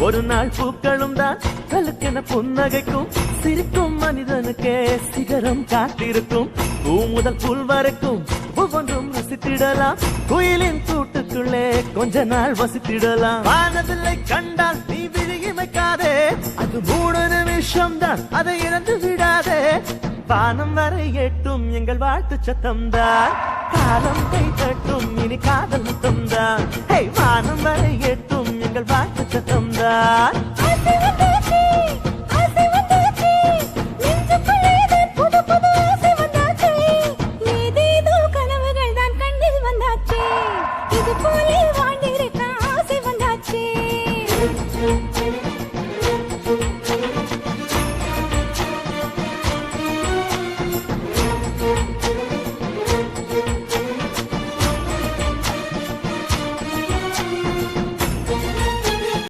ஒரு நாள் பூக்களும் தான் கலுக்கென புன்னகைக்கும். சிரிக்கும் மனிதனுக்கே சிகரம் காட்டிருக்கும். பூ முதல் புல் வரைக்கும் ஒவ்வொன்றும் ரசித்திடலாம். குயிலின் கூட்டுக்குள்ளே கொஞ்ச நாள் வசித்திடலாம். வானவில்லை கண்டால் நீ விழிமைக்காதே, அது 3 நிமிஷம் தான், அதை இழந்து விடாதே. வானம் வரை எட்டும் எங்கள் வாழ்த்து சத்தம்தான், காலம் கை தட்டும் இனி காதல் முத்தம்தான். வானம் வரை எட்டும் எங்கள் வாழ்த்து சத்தம்தான். இது போலே வாழ்ந்திருக்க ஆசை வந்தாச்சு.